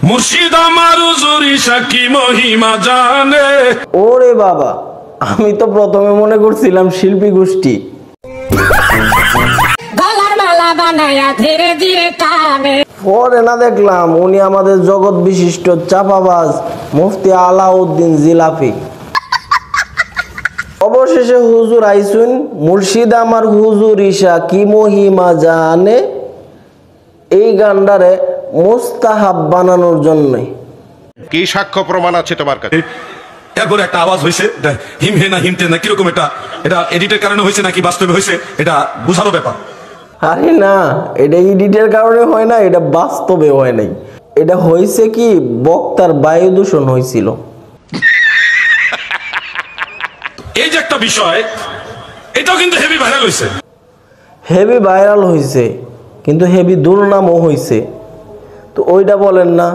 মুর্শিদ আমার হুজুর ঈশা কি মহিমা জানে। ওরে বাবা, আমি তো প্রথমে মনে করছিলাম শিল্পী গোষ্ঠী। পরে না দেখলাম উনি আমাদের জগৎ বিশিষ্ট চাপাবাজ মুফতি আলাউদ্দিন জিলাপি। অবশেষে হুজুর আইসুন, মুর্শিদ আমার হুজুর ঈশা কি মহিমা জানে, এই গানটারে মুস্তাহাব বানানোর জন্য। কি সাক্ষ্য প্রমাণ আছে তোমার কাছে? এরপরে একটা আওয়াজ হয়েছে, হিমহে না হিমতে না কিরকম, এটা এডিটের কারণে হয়েছে নাকি বাস্তবে হয়েছে, এটা বুঝারও ব্যাপার। আরে না, এটা এডিটের কারণে হয় না, এটা বাস্তবে হয় নাই। এটা হয়েছে কি, বক্তার বায়ু দূষণ হয়েছিল। এই যে একটা বিষয়, এটাও কিন্তু হেভি ভাইরাল হয়েছে। হেভি ভাইরাল হয়েছে, কিন্তু হেভি দুর্নামও হয়েছে। তো ওইটা বলেন না।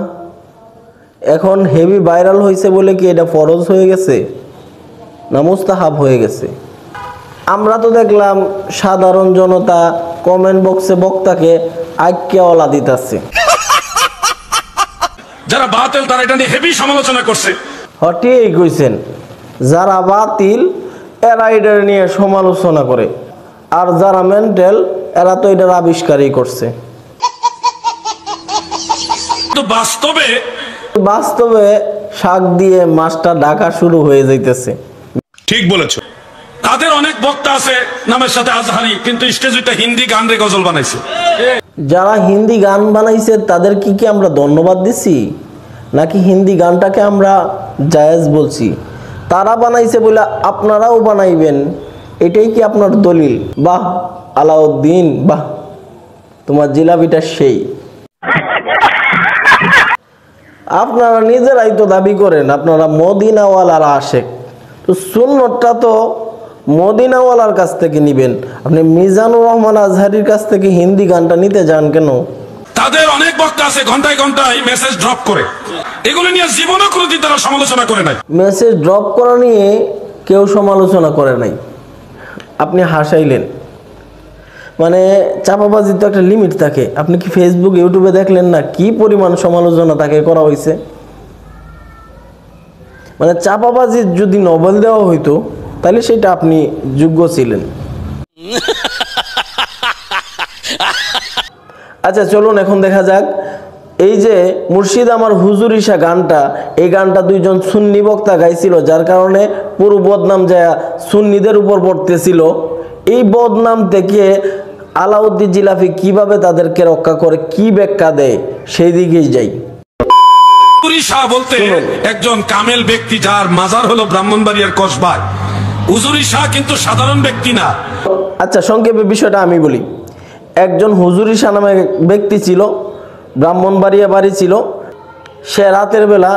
এখন হেভি ভাইরাল হয়েছে বলে কি এটা ফরজ হয়ে গেছে না মুস্তাহাব হয়ে গেছে? আমরা তো দেখলাম সাধারণ জনতা কমেন্ট বক্সে বক্তাকে আইক্যওয়ালা দিতেছে। যারা বাতিল তারা এটা নিয়ে হেভি সমালোচনা করছে। ঠিক কইছেন, যারা বাতিল এরা এটা নিয়ে সমালোচনা করে, আর যারা মেন্টাল এরা তো এটার আবিষ্কারই করছে। তো বাস্তবে শাক দিয়ে মাছটা ঢাকা শুরু হয়ে যাইতেছে। ঠিক বলেছো। তাদের অনেক বক্তা আছে নামের সাথে আজহারি, কিন্তু স্টেজে হিন্দি গান রে গজল বানাইছে। যারা হিন্দি গান বানাইছে তাদের কি আমরা ধন্যবাদ দিছি, নাকি হিন্দি গানটাকে আমরা জায়েজ বলছি? তারা বানাইছে বলে আপনারাও বানাইবেন, এটাই কি আপনার দলিল? বাহ আলাউদ্দিন, বাহ, তোমার জিলাপিটা সেই। আপনারা নিজেরাই তো দাবি করেন আপনারা মদিনাওয়ালার আশেক, তো সুন্নতটা তো মদিনাওয়ালার কাছ থেকে নিবেন। আপনি মিজানুর রহমান আজহারির কাছ থেকে হিন্দি গানটা নিতে যান কেন? তাদের অনেক বক্তা আছে ঘন্টায় ঘন্টায় মেসেজ ড্রপ করে, এগুলো নিয়ে জীবনও কোনোদিন তারা সমালোচনা করে নাই। মেসেজ ড্রপ করা নিয়ে কেউ সমালোচনা করে নাই, আপনি হাসাইলেন। মানে চাপাবাজির তো একটা লিমিট থাকে। আপনি কি ফেসবুক ইউটিউবে দেখলেন না কি পরিমাণ সমালোচনা তাকে করা হয়েছে? মানে চাপাবাজির যদি নোবেল দেওয়া হইতো তাহলে সেটা আপনি যোগ্য ছিলেন। আচ্ছা চলুন এখন দেখা যাক, এই যে মুর্শিদ আমার হুজুর ঈশা গানটা, এই গানটা দুইজন সুন্নি বক্তা গাইছিল, যার কারণে পুরো বদনাম যায় সুন্নিদের উপর পড়তেছিল। এই বদনাম থেকে আলাউদ্দিন জিলাপি কিভাবে তাদেরকে রক্ষা করে, কি ব্যাখ্যা দেয়, সেই দিকেই যাই। শাহ বলতে একজন কামেল ব্যক্তি, যার মাজার হলো ব্রাহ্মণবাড়িয়ার কসবায়। হুজুর ঈশা কিন্তু সাধারণ ব্যক্তি না। আচ্ছা সংক্ষেপে বিষয়টা আমি বলি। একজন হুজুর ঈশা নামে ব্যক্তি ছিল, ব্রাহ্মণবাড়িয়া বাড়ি ছিল। সে রাতের বেলা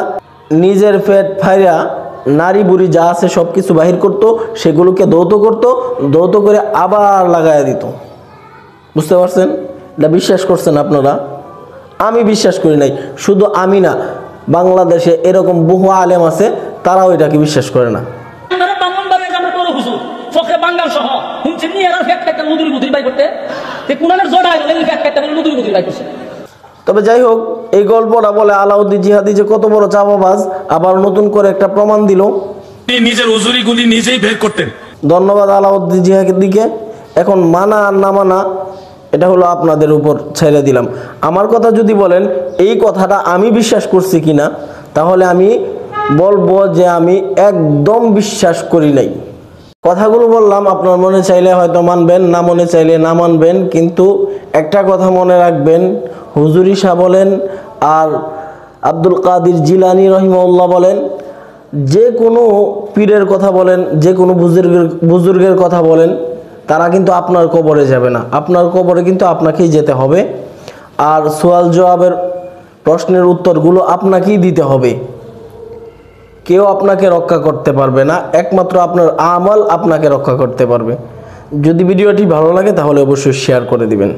নিজের পেট ফাইরা নারী বুড়ি যা আছে সব কিছু বাহির করতো, সেগুলোকে দৌত করত, দৌত করে আবার লাগাইয়া দিত। বুঝতে পারছেন? এটা বিশ্বাস করছেন আপনারা? আমি বিশ্বাস করি নাই। শুধু আমি না, বাংলাদেশে এরকম বহু আলেম আছে, তারাও এটাকে বিশ্বাস করে না। তবে যাই হোক, এই গল্পটা বলে আলাউদ্দিন জিহাদি যে কত বড় চাপাবাজ, আবার নতুন করে একটা প্রমাণ দিল। নিজের উজুরিগুলি নিজেই বের করতেন। ধন্যবাদ আলাউদ্দিন জিহাদিকে। এখন মানা আর না মানা এটা হলো আপনাদের উপর ছেড়ে দিলাম। আমার কথা যদি বলেন এই কথাটা আমি বিশ্বাস করছি কিনা, তাহলে আমি বলবো যে আমি একদম বিশ্বাস করি নাই। কথাগুলো বললাম, আপনার মনে চাইলে হয়তো মানবেন, না মনে চাইলে না মানবেন, কিন্তু একটা কথা মনে রাখবেন, হুজুর ঈশা বলেন আর আব্দুল কাদের জিলানী রহিমাহুল্লাহ বলেন, যে কোনো পীরের কথা বলেন, যে কোনো বুজুর্গের কথা বলেন, তারা কিন্তু আপনার কবরে যাবে না। আপনার কবরে কিন্তু আপনাকেই যেতে হবে, আর সওয়াল জবাবের প্রশ্নের উত্তরগুলো আপনাকেই দিতে হবে। কেউ আপনাকে রক্ষা করতে পারবে না, একমাত্র আপনার আমল আপনাকে রক্ষা করতে পারবে। যদি ভিডিওটি ভালো লাগে তাহলে অবশ্যই শেয়ার করে দিবেন।